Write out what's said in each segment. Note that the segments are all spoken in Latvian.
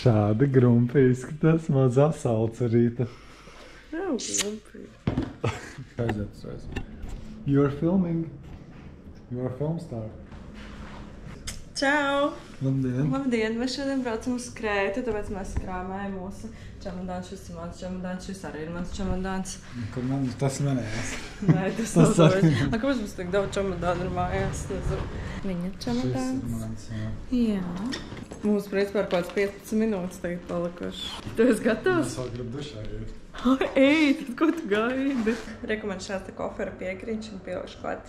Šāda grumpa izskatās mazā salca rīta. Nav grumpi. Aiziet uzreiz. You're filming. You're a film star. Čau! Labdien! Labdien! Mēs šodien braucam uz Krētu, tāpēc mēs krāmējam mūsu čemodāns. Šis ir mans čemodāns, šis arī ir mans čemodāns. Kur man tas manējās? Nē, tas nav tavs. Kāpēc mums tik daudz čemodānu ir mājās? Viņa čemodāns. Šis ir mans, jā. Mums principā ir kāds 15 minūtes tagad palikuši. Tu esi gatavs? Es vēl gribu dušā iet. Ej, tad ko tu gaidi? Rekomendāšu šāds kofera piegriņš un pielikšu klāt.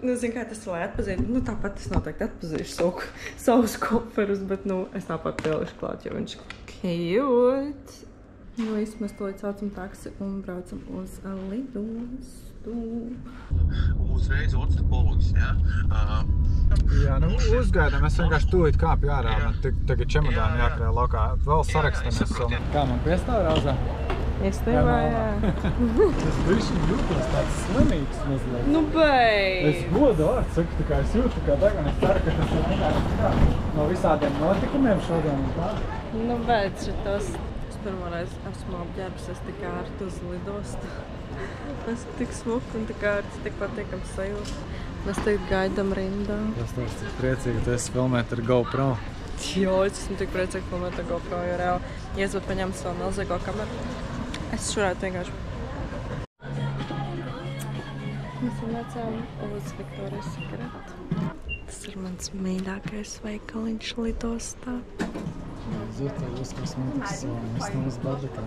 Nu, zinu, kā tas ir, lai atpazītu. Nu, tāpat es noteikti atpazīšu savus koferus, bet, nu, es tāpat pielikšu klāt, jo viņš cute. Nu, mēs to saucam taksi un braucam uz lidostu. Uzreiz otrs polūks, jā? Jā, nu, uzgaidām. Es vienkārši tūlīt kāpju ārā. Man tagad čemodāni jākrāj laukā. Vēl sarakstamies. Kā man piestāv rāzā? Īstenībā, jā. Es bišķi jūtos tāds slimīgs mazliet. Nu, beidz! Es godu vārdu saku, tā kā es jūtu kā tagad. Es ceru, ka tas ir vienkārši kā no visādiem notikumiem šodien un tā. Nu, beidz šitos. Es pirmoreiz esmu apģērbusies tik ārti uz lidostu. Es tik smuku un tik ārti, tik patīkam sajūtu. Mēs tagad gaidam rindā. Es tās tik priecīgi, tu esi filmēt ar GoPro. Jo, es esmu tik priecīgi filmēt ar GoPro, jo reāli, ja es būtu paņemts savu milzīgo kameru, es šurētu vienkārši. Mēs nācām uz Viktorijas Secret. Tas ir mans mīļākais veikaliņš lidostā. Zīt, tā jūs, kas notiks savam, es nav uz badžetā.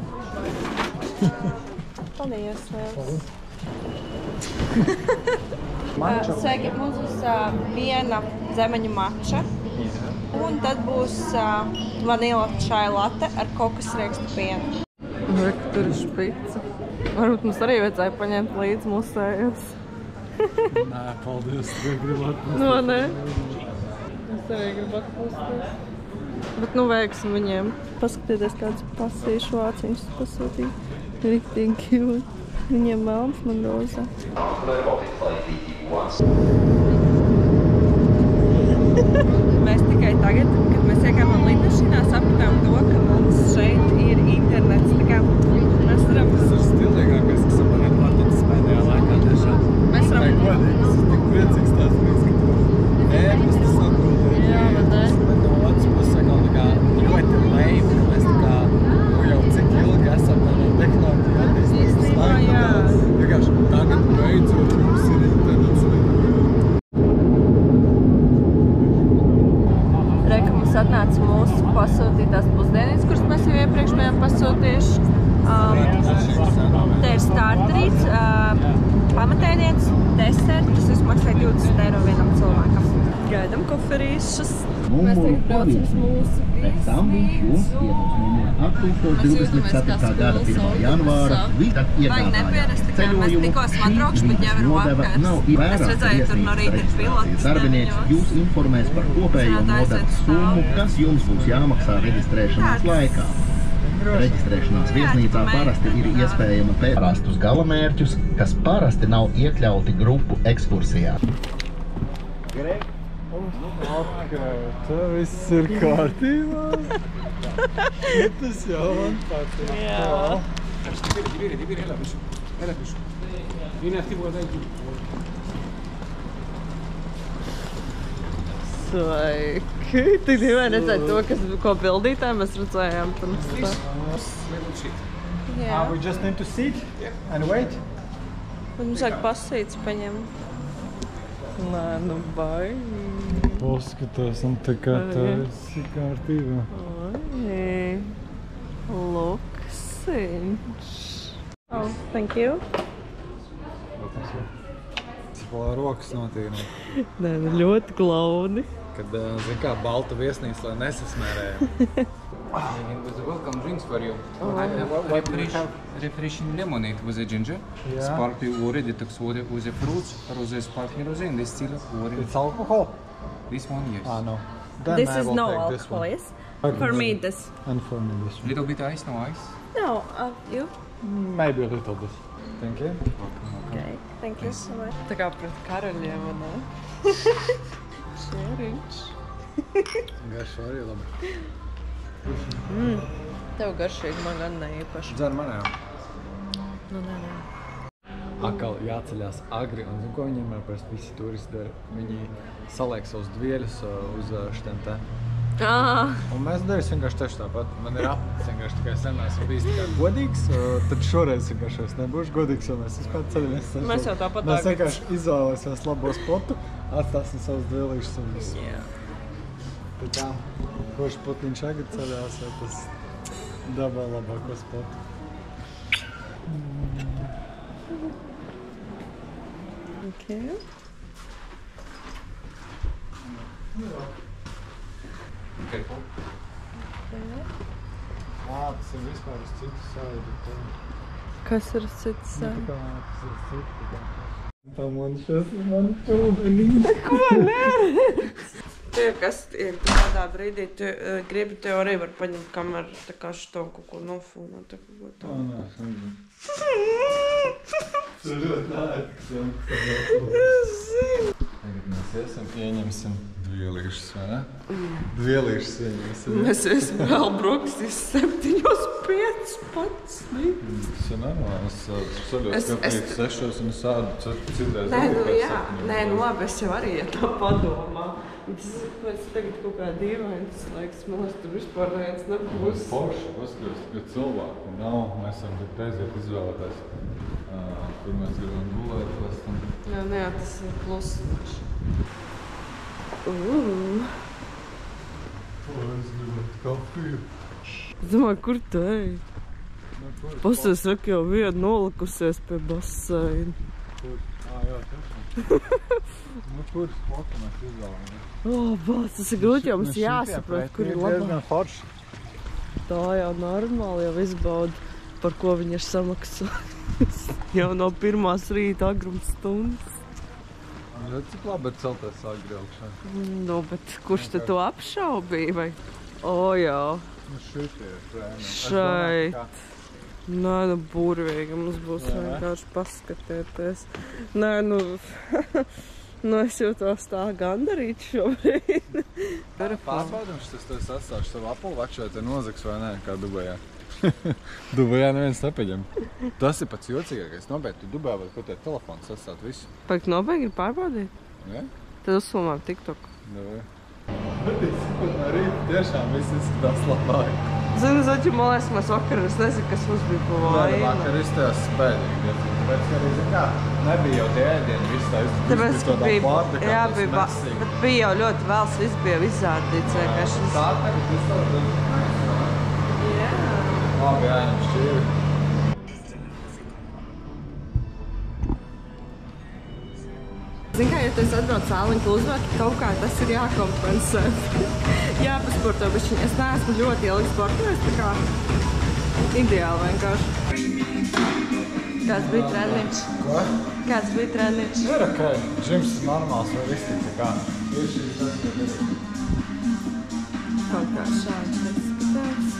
Paldies, liels. Sveiki, mums būs viena zemeņu mača. Un tad būs vanila čai latte ar kokas riekstu pienu. Reku, tur ir špica. Varbūt mums arī vajadzēja paņemt līdz musējos. Nē, paldies, tu gribu atpūsties. No, nē. Es arī gribu atpūsties. Bet nu veiksim viņiem. Paskatieties, kāds pasīšu vāciņus pasūtīja. Riktīgi cute. Viņiem melns, man rozā. Mēs tikai tagad, kad mēs iekāpām lidmašīnā, sapratām to, ka mums šeit ir internets. Tā kā mēs varam... Tas ir stilīgākais, kas man noticis pēdējā laikā tiešām. Mēs varam... Godīgi, es esmu tik priecīgs tās brīdis, ka tu ēpastas atbildēji. Jā, bet ne? Bet no otras puses atkal tā kā ļoti leip, ka mēs tā kā jau cik ilgi esam tādā tehnoloģija attīstības. Īstenībā, jā. Vienkārši tagad beidzot mums ir internets. Atnāca mūsu pasūtītās pusdienības, kuras mēs jau iepriekš bijām pasūtījuši. Te ir starterīts, pamatēdiens, deserts, tas maksāja 20 eiro vienam cilvēkam. Gaidam koferīšus. Mēs tagad braucam uz mūsu viesnīcu. Mēs jūtamies kā skolas janvāra. Vajag nepierasti, ka mēs tikko esam atbraukši, bet jau ir vakars. Es redzēju, tur no rīta ir pilotis. Darbinieks jūs informēs par kopējo nodevas summu, kas jums būs jāmaksā reģistrēšanās laikā. Reģistrēšanās viesnīcā parasti ir iespējama parastus galamērķus, kas parasti nav iekļauti grupu ekskursijā. Tā viss ir kārtībā. Tas jau man patīk. Jā. Sveiki! Tik dīvaini redzēt to, ko bildītāji mēs redzējām pirms tā. Jā. We just need to sit and wait. Mums vajag pasīts paņem. Nē, nu baigi. Paskatās, un tā kā tā viss ir kārtībā. Oi, luksiņš. Oh, thank you. Tas vēl rokas notīrina. Nē, ļoti glauni. Kad, zin kā, balta viesnīca, lai nesasmērēja. With welcome drinks for you. I have refreshing lemonade with a ginger, sparkling water, detox water with a fruits, rosé, sparkling rosé, and distilled water. It's alcohol? This one, yes. Ah, no. Then This I is will no take this alcohol, one. yes? For me, this. And for me this one. Little bit ice, no ice. No, you? Maybe a little bit. Thank you. Okay, thank you so much. Tā kā pret karaļiem, vai ne? Šeriņš. Garšo arī labi. Tev garšīgi, man gan ne īpaši. Dzer manē. Nu, nē. Atkal jāceļās agri, un zinu, ko viņiem par visi turisti dara. Viņi saliek savus dvieļus uz šitiem te. Un mēs darīs vienkārši tieši tāpat. Man ir apnis vienkārši tikai sen esmu bijis tikai godīgs, tad šoreiz vienkārši es nebūšu godīgs, jo mēs vispār ceļamies. Mēs jau tāpat Mēs vienkārši izvēlēsimies labo spotu, atstāsim savus dvēlīšus un visu. Tā kā, kurš putniņš agri ceļās, vai tas dabā labāko spotu. Okay. Careful. Tas ir vispār uz citu saidu. Kas ir cits saidu? Tas ir citu. Tā man šas ir mani čūbenība. Ko neredz? Tie, kas ir tādā brīdī, gribi tev arī var paņemt kameru, tā kā šito kaut ko nofilmot, tā kā tā. Nē, tas ir ļoti nātiksam. Tagad mēs ieņemsim dvielīšus, vai ne? Dvielīšus ieņemsim. Mēs iesim vēl brokastīs 7:15. Tas ir normāli. Es saļos kāpēc 6 un sādu citreiz. Nē, nu jā. Nē, nu labi, es jau arī, ja tā padomā. Tas ir tagad kaut kā dīvains, laiks, man liekas, tur vispār neviens nebūs. Forši, paskatās, ka cilvēku nav. Mēs esam tik aiziet izvēlēties, kur mēs gribam gulēt pēc tam. Jā, nē, tas ir klusiņš. Es gribētu kafiju. Es domāju, kur tu ej? Pasties, saka, jau viena nolikusies pie baseina. Jā, tiešām. Kur spotu mēs izvēlamies? Bāc, tas ir grūti, jo mums jāsaprot, kur ir labāk. Forši. Tā jau normāli jau izbauda, par ko viņi ir samaksājis. Jau no pirmās rīta agrums stundas. Cik labi ir celties agri augšā? Nu, bet kurš te to apšaubīja, vai? Jā. Nu šitie ir frēmi. Šeit. Nē, nu burvīgi, mums būs vienkārši paskatieties. Nē, nu, es jūtos tā gandarīt šobrīd. Pārbaudam, šis tu esi atstājuši savu Apple Watch, vai te nozags vai nē, kā Dubajā. Dubajā neviens nepaģem. Tas ir pats jocīgākais. Nobeidz, tu Dubajā var kaut tev telefons atstāt visu. Pēc nobeigi ir pārbaudīt? Jā? Tad uzfilmām TikTok. Davai. Bet es pat no rīta tiešām viss izskatās labāk. Zinu, zaķi, man liekas, mēs vakar, es nezinu, kas mums bija pa vainu. Vakar izstājās spēļīgi. Tāpēc, ka arī, zin kā, nebija jau tie ēdieni, viss tā Tāpēc, ka bija, jā, bija bet bija jau ļoti vēls, viss bija izzārdīts vienkārši. Tā tagad viss tā. Jā. Labi, jāņem šķīri. Zini kā, ja tu esi atbrauc āliņu kluzvāk, kaut kā tas ir jākompensē. Jāpasporto bišķiņ. Es neesmu ļoti ielīgi sportojis, tā kā ideāli vienkārši. Kāds bija treniņš? Ko? Kāds bija treniņš? Ir ok. Džims ir normāls, vai viss tik tā kā. Ir šīs tas, ka ir. Kaut kā šādi tas skatās.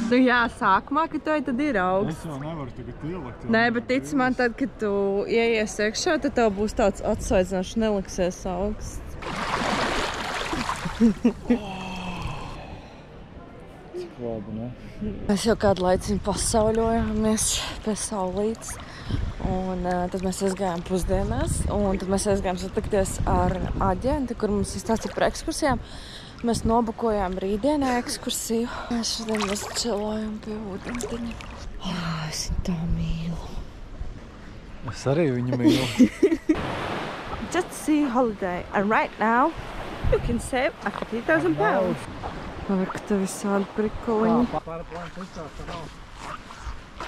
Nu jā, sākumā, kad tu tad ir augsts. Es jau nevaru tagad ielikt. Nē, bet tici man, tad, kad tu ieies iekšā, tad tev būs tāds atsvaidzināšs, neliksies augsts. Cik labi, ne? Mēs jau kādu laiciņu pasauļojāmies pie saulītes. Un tad mēs aizgājām pusdienās. Un tad mēs aizgājām satikties ar aģenti, kur mums izstāstīja par ekskursijām. Mēs nobukojām rītdienā ekskursiju. Mēs šodien mēs čilojam pie ūdenteņa. Es viņu tā mīlu. Es arī viņu mīlu. Just to see holiday. And right now, you can save a couple thousand pounds. Var, ka te visādi prikoliņi.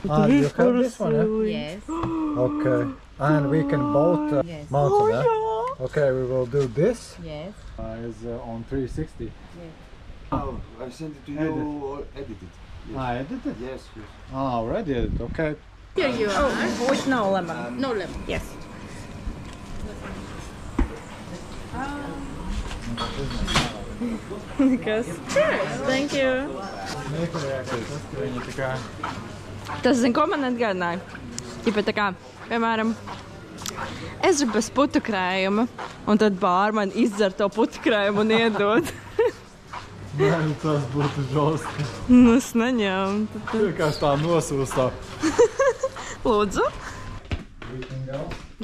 You have this one, yeah? Yes. Okay. And we can both Yes. mountain, yeah? Okay, we will do this. Yes. Is on 360. Oh, I sent it to you or edited. Edited? Yes, yes. Already edited, okay. Here you are. With no lemon. No lemon. Yes. Kas? Thank you. Tas, zin, ko man atgādināja? Ķipa tā kā, piemēram, es gribu bez putu krējuma, un tad bārmani izdzer to putu krējumu un iedod. Nē, tas būtu žosti. Nu, es neņēmu. Vienkārši tā nosūstā. Lūdzu.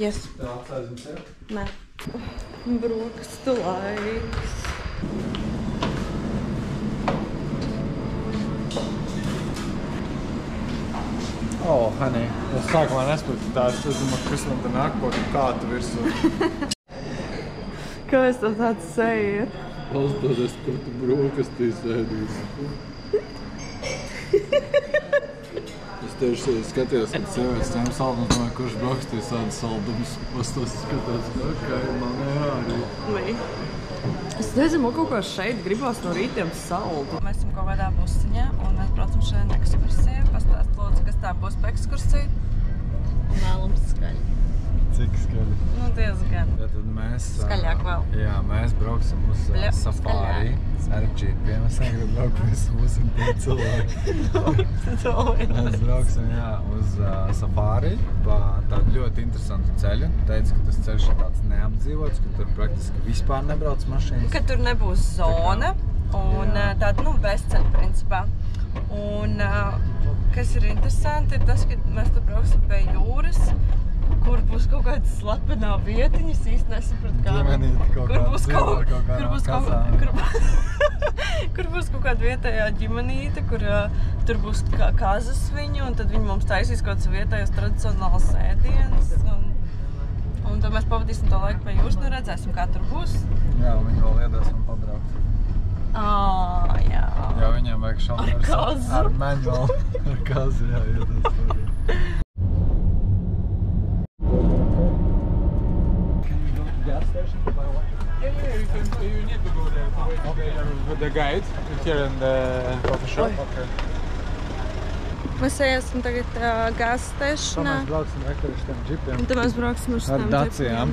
Yes. Tā atsēzim sev? Nē. Brokastu laiks. Honey, es sākumā nesaprotu tā, es domāju, kas man te nāk kaut kādu virsū. Kāpēc tev tāds seja ir? Palstoties, kur tu brokastīs ēdīs. Es tieši skatījos, kad sievietes ņem saldu, un domāju, kurš brokastīs ēda saldumus. Es tos skatās, man arī. Es nezinu, man kaut kā šeit gribās no rītiem saldu. Mēs esam kaut kādā busiņā, un mēs braucam šodien ekskursiju. Pastāst, lūdzu, kas tā būs pa ekskursiju. Un vēlams skaļi. Cik skaļi? Nu, diezgan. Ja tad mēs... Skaļāk vēl. Jā, mēs brauksim uz safari ar džipiem. Es negribu braukt visu mūsim tie cilvēki. Mēs brauksim, jā, uz safari pa tādu ļoti interesantu ceļu. Teica, ka tas ceļš ir tāds neapdzīvots, ka tur praktiski vispār nebrauc mašīnas. Ka tur nebūs zona un tāda, bezceļa principā. Un kas ir interesanti, ir tas, ka mēs tur brauksim pie jūras, kur būs kaut kāda slepenā vietiņa, es īsti nesapratu kā. Kur būs kaut kāda vietējā ģimenīte, kur tur būs kazas viņu, un tad viņi mums taisīs kaut kāds vietējos tradicionāls ēdienas. Un tad mēs pavadīsim to laiku pie jūras, nu redzēsim, kā tur būs. Jā, viņi vēl iedās man pabraukt. Jā. Jā, viņiem vajag šalmers ar manuālu. Ar kazu, jā, iedās pabraukt. You need to go there with the guide here in the coffee shop. Okay. Mēs iesim tagad gāzes stationā. Mēs brauksim ar šitiem džipiem. Un tad mēs brauksim ar šitiem Dacijām.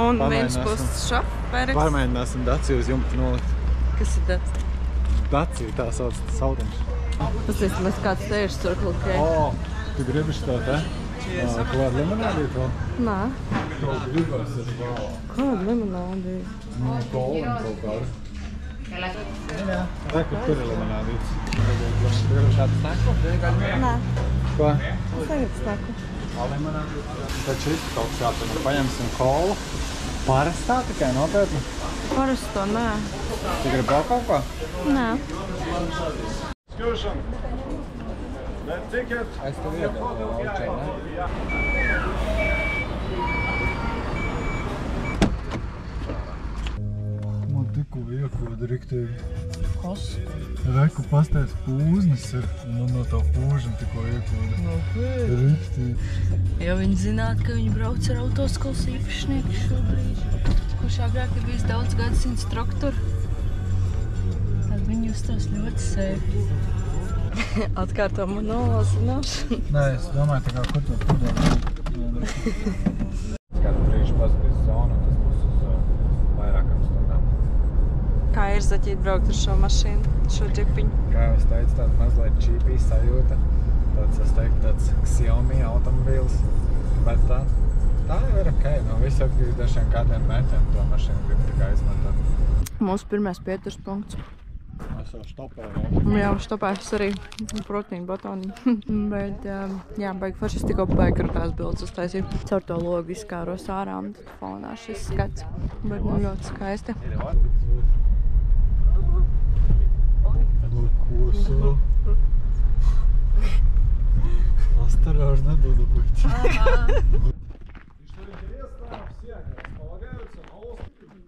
Un viens būs šoferis. Pārmēģināsim Daciju uz jumta nolikt. Kas ir Dacija? Dacija, tā sauc saudiņš. Pasīsimies, kāds te ir surklukē. Tu gribi šitā te? Ko ar limonādīt vēl? Nā. Kaut gribas ir vēl. Kāda limonādīt? Kola kaut kāda. Re, kur tur ir limonādīts. Tu gribi šādu snaku? Nā. Ko? Es negribu snaku. Taču ir kaut šādu. Paņemsim kolu. Parastā tikai nopietni? Parasto, nē. Tu gribi vēl kaut ko? Nē. Excursion. That ticket. Es tev iedevu voucheru, ne? Man tikko iekoda riktīgi. Kas? Reku pasteidz pūznis ir. Man no tā pūža tikko iekoda. Riktīgi. Ja viņi zinātu, ka viņi brauc ar autoskolas īpašnieku šobrīd, kurš agrāk ir bijis daudz gadsimts traktoru, tad viņi uzstās ļoti sēvi. Atkārto monolo zināšanu. Nē, es domāju, tā kā kur to pudēm. Kādu brīžu pazudīs zonu, tas būs uz vairākam stundām. Kā ir zaķīt braukt ar šo mašīnu, šo džipiņu? Kā jau es teicu, tāda mazliet cheapī sajūta. Tāds, es teiktu, tāds Xiaomi automobīls. Bet tā jau ir ok. No visu atkarīgi dažiem kādiem mērķiem to mašīnu grib tikai izmantot. Mūsu pirmais pieturas punkts. Es jau štopēju. Jā, štopēs arī proteīnu batoni. Bet, jā, baigi forši. Es tikko baigi krutās bildes uztaisīju. Caur to logu izkāros ārā un tad fonā šis skats. Bet nu ļoti skaisti. Лукоса. Осторожно, надо быть. И что интересно, все они располагаются на острове.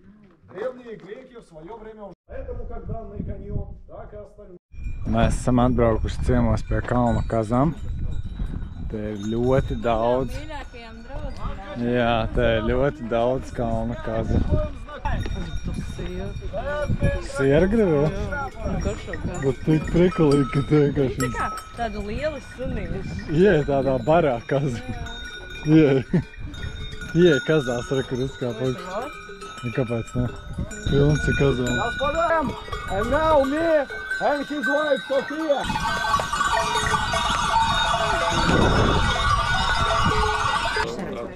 Древние греки в свое время уже. Поэтому, как данный каньон, так и остальные. Mēs esam atbraukuši ciemos pie kalna kazām. Te ir ļoti daudz. Jā, te ir ļoti daudz kalna kaza. Sieru gribi? Bet tik prikulīgi, ka te vienkārši... Tāda liela sunīša. Ie tādā barā kaza. Ie kazās, re, kur uzkāpāk. Kāpēc ne? Pilns ir kazām. And now me and his wife Sofia.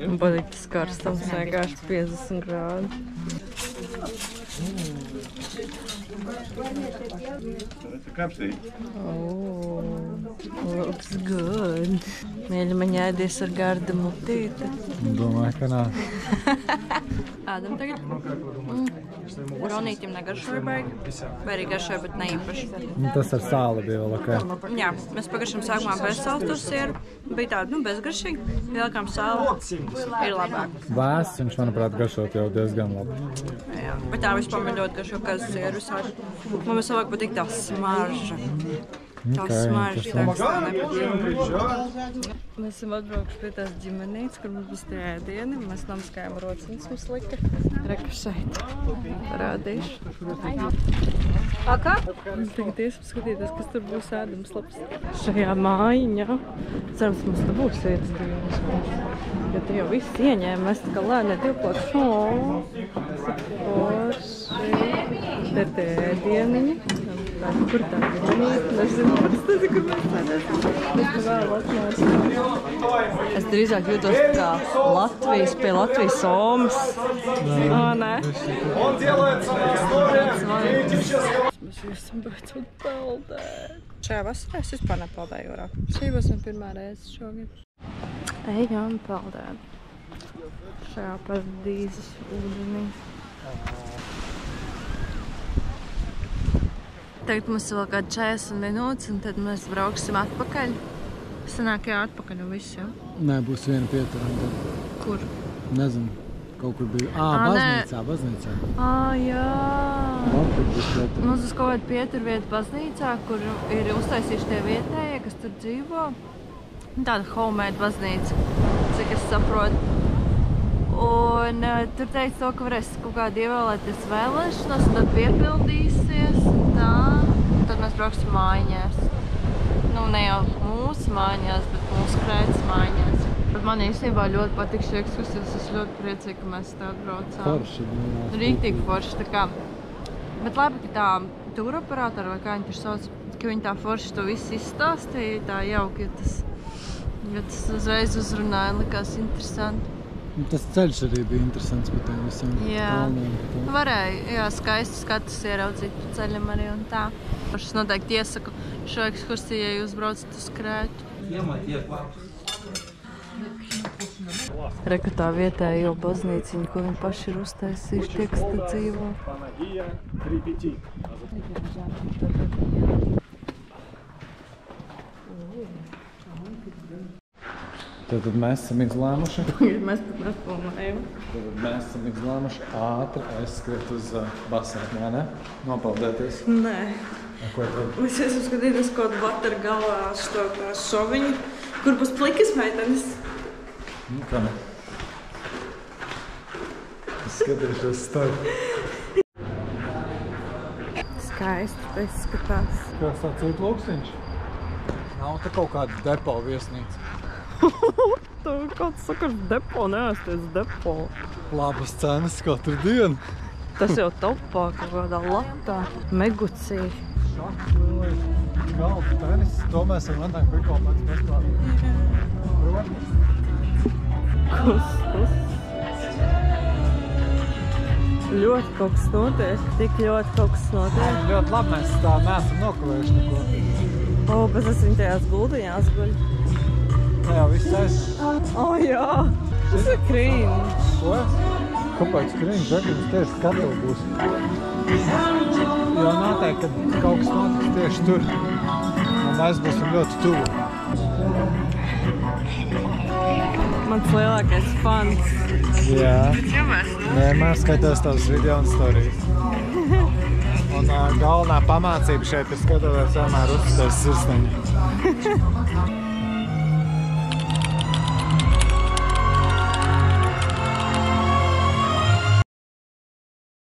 Man patīk tas karstams, vienkārši 50 grādi. Oh, looks good. Mīļi, man jāiedies ar gardu mutīti. Domāju, ka nā. Ādam tagad. Ronītim negaršoja baigi. Vai arī garšoja, bet neīpaši. Tas ar sāli bija vēl ok. Jā, mēs pagaršam sākumā bez sāls tur sieru. Bija tāda, garšīgi. Vielkām sāli ir labāk. Vēsts, viņš, manuprāt, garšot jau diezgan labi. Jā, bet tā vispār man ļoti garšo kazu sieru visādi. Man vislabāk patīk tā smarža. Tā smarža, tā kas tā nepatīk. Mēs esam atbraukuši pie tās ģimenītes, kur mums būs tie ēdieni. Mēs nomiskājām rociņas mums lika. Reku šeit. Parādīšu. Kā? Mēs tagad iesim skatīties, kas tur būs ēdams labs. Šajā mājiņā. Cerams, mums te būs ēdams. Jo te jau viss ieņēma. Mēs tā kā lēnē divplāk. Forši. Te ir tie ēdieniņi. Kur tā ģimenīte? Nezinu, kur mēs sēdēsim. Mēs te vēl atnāsim. Es drīzāk jūtos kā Latvijas pie Latvijas Somas. Nē? Mēs esam beidzot peldēt. Šajā vasarā es vispār nepeldēju jūrā. Šī būs man pirmā reize šogad. Ejam peldēt. Šajā paradīzes ūdenī. Tagad mums vēl kādi 40 minūtes, un tad mēs brauksim atpakaļ. Sanāk, jā, atpakaļ un viss, jā? Nē, būs viena pieturama. Kur? Nezinu, kaut kur bija. Baznīcā. Jā. Mums uz kaut kādu pieturvietu baznīcā, kur ir uztaisījuši tie vietējie, kas tur dzīvo. Tāda homemade baznīca, cik es saprotu. Un tur teica to, ka varēs kaut kādi ievēlēties vēlēšanos, un tad piepildīsies, un tā. Un tad mēs brauksim mājiņās. Nu, ne jau mūsu mājiņās, bet mūsu Krētas mājiņās. Bet man īstenībā ļoti patīk šī ekskursija, es esmu ļoti priecīga, ka mēs tā atbraucām. Forši. Rīktīgi forši, tā kā. Bet labi, ka tā tūroperātori, vai kā viņi tur sauc, ka viņi tā forši to visu izstāstīja, tā jauki, jo tas uzreiz uzrunāja, likās interesanti. Tas ceļš arī bija interesants par tiem visiem. Jā, varēja skaistu skatus ieraudzīt pa ceļam arī un tā. Es noteikti iesaku šo ekskursiju, ja jūs braucat uz Krētu. Reku tā vietējo baznīciņu, ko viņi paši ir uztaisījuši, tie, kas te dzīvo. Tad mēs esam izlēmuši. Mēs pat nespilnējam. Tad mēs esam izlēmuši ātri aizskriet uz basēnu, vai ne? Nopeldēties. Nē. Ko tad? Mēs esam skatīties kaut vatar galā šo šoviņu, kur būs plikas meitenes. Nu, kā ne? Es skatīšos starp. Skaisti tas izskatās. Kāds tāds ir lūksiņš? Nav te kaut kāda depo viesnīca. Tev kāds saka, depo, neēsties depo. Labas cenas katru dienu. Tas jau topā kaut kādā latā. Megucī. Šaklī, galda tenis. To mēs ar Vandāju Prikolu pēc bezklāt. Kas? Ļoti kaut kas notiek. Tik ļoti kaut kas notiek. Ļoti labi, mēs tā neesam nokavējuši neko. Bet es viņu tajās guldiņās guļu. Tā jau viss aizsaka. Jā. Tas ir krīņš. Ko? Kāpēc krīņš? Žakins tieši skatuvi būs. Jo noteikti, kad kaut kas notiks tieši tur. Un mēs būsim ļoti tuvu. Mans lielākais fans. Jā. Vienmēr skatos tavas video un storijas. Un galvenā pamācība šeit ir skatoties vienmēr uzstāties sirsniņu.